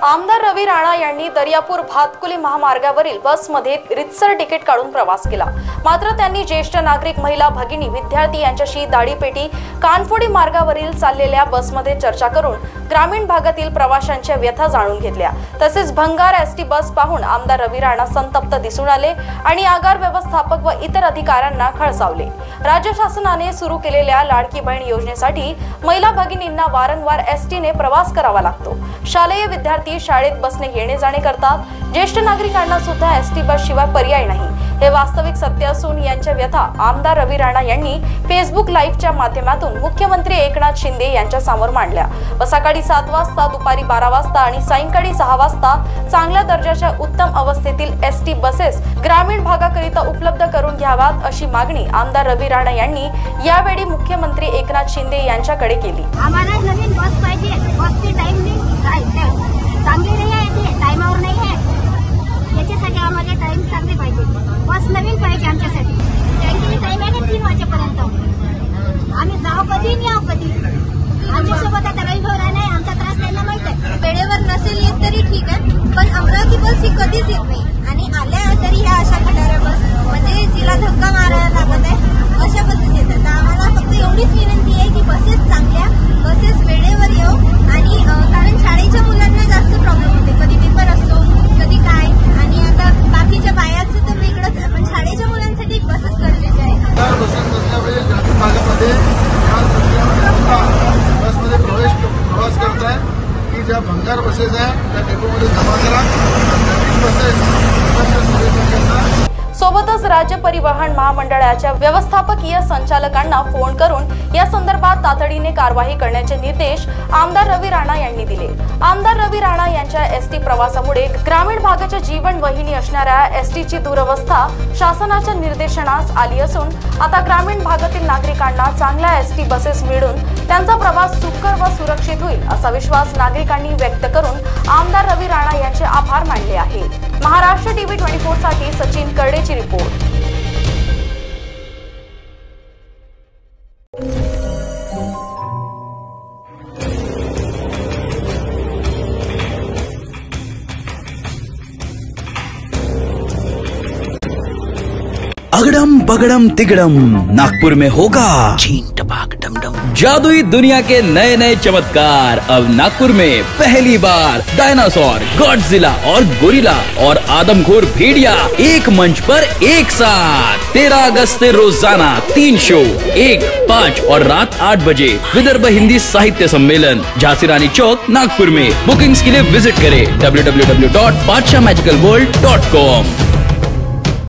आमदार रवी राणा यांनी दर्यापूर भातकुली महामार्गावरील बसमध्ये रितसर तिकीट काढून प्रवास केला। मात्र त्यांनी ज्येष्ठ नागरिक, महिला, भगिनी, विद्यार्थी यांच्याशी दाढीपेटी कानफोडी मार्गावरील चाललेल्या बसमध्ये चर्चा करून ग्रामीण भागातील प्रवाशांच्या व्यथा जाणून घेतल्या। तसेच भंगार एसटी बस पाहून आमदार रवी राणा संतप्त दिसून आले आणि आगार व्यवस्थापक व इतर अधिकाऱ्यांना खळसावले। राज्य शासनाने सुरू केलेल्या लाडकी बहीण योजनेसाठी महिला भगिनींना वारंवार एसटीने प्रवास करावा लागतो। शालेय विद्यार्थी शाळेत बसने येणे जाणे करतात। ज्येष्ठ नागरिकांना सुद्धा एसटी बस शिवाय पर्याय नाही। हे वास्तविक सत्य असून यांच्या व्यथा आमदार रवी राणा यांनी फेसबुक लाईव्हच्या माध्यमातून मुख्यमंत्री एकनाथ शिंदे यांच्या समोर मांडल्या व सकाळी 7 वाजता, दुपारी 12 वाजता आणि सायंकाळी 6 वाजता चांगल्या दर्जाच्या उत्तम अवस्थेतील एसटी बसेस ग्रामीण भागाकरिता उपलब्ध करून घ्याव्यात अशी मागणी आमदार रवी राणा यांनी यावेळी मुख्यमंत्री एकनाथ शिंदे यांच्याकडे केली। आम्हाला नवीन बस पाहिजे, बसचे टाइमिंग चांगले नाही आहे, ते टाइमावर नाही आहे। याच्यासाठी आम्हाला टाइम चांगले पाहिजे, बस नवीन पाहिजे आमच्यासाठी। त्यांची टाइम आहे ना 3 वाजेपर्यंत, आम्ही जाऊ कधी नाही, आव कधी। आमच्यासोबत आता रविवार नाही, आमचा त्रास त्यांना माहित आहे। वेळेवर नसेल येत तरी ठीक आहे, पण अमरावती बस ही कधीच येत नाही आणि आल्या तरी ह्या अशा खटाऱ्या बस म्हणजे जिला धक्का मारायला लागत आहे अशा बसेस येतात। आम्हाला फक्त एवढीच विनंती आहे की बसेस चांगल्या, बसेस वेळेवर येऊ आणि कारण शाळेच्या मुलांना जास्त प्रॉब्लेम होते, कधी पेपर असतो कधी काय, आणि आता बाकीच्या बायाचं तर वेगळंच आहे, पण शाळेच्या मुलांसाठी बसेस गरजेचे आहे। बसमध्ये प्रवास करताय की ज्या भंगार बसेस आहे त्या डेपोमध्ये जमा करा। सोबतच राज्य परिवहन महामंडळाच्या व्यवस्थापकीय संचालकांना फोन करून या संदर्भात तातडीने कारवाई करण्याचे निर्देश आमदार रवी राणा यांनी दिले। आमदार रवी राणा यांच्या एसटी प्रवासामुळे ग्रामीण भागाच्या जीवनवाहिनी असणाऱ्या एसटीची दुरवस्था शासनाच्या निर्देशनास आली असून आता ग्रामीण भागातील नागरिकांना चांगल्या एसटी बसेस मिळून त्यांचा प्रवास सुखकर व सुरक्षित होईल असा विश्वास नागरिकांनी व्यक्त करून आमदार रवी राणा यांचे आभार मानले आहे। महाराष्ट्र टीव्ही 24 साठी सचिन करडेची रिपोर्ट। अगड़म बगड़म तिगड़म नागपुर में होगा चीन टपाक डमडम। जादुई दुनिया के नए नए चमत्कार अब नागपुर में पहली बार डायनासोर, गॉडजिला और गोरिल्ला और आदमखोर भेड़िया एक मंच पर एक साथ। 13 अगस्त से रोजाना 3 शो, 1, 5 और रात 8 बजे विदर्भ हिंदी साहित्य सम्मेलन, झांसी रानी चौक, नागपुर में। बुकिंग्स के लिए विजिट करें www.badshahmagicalworld.com।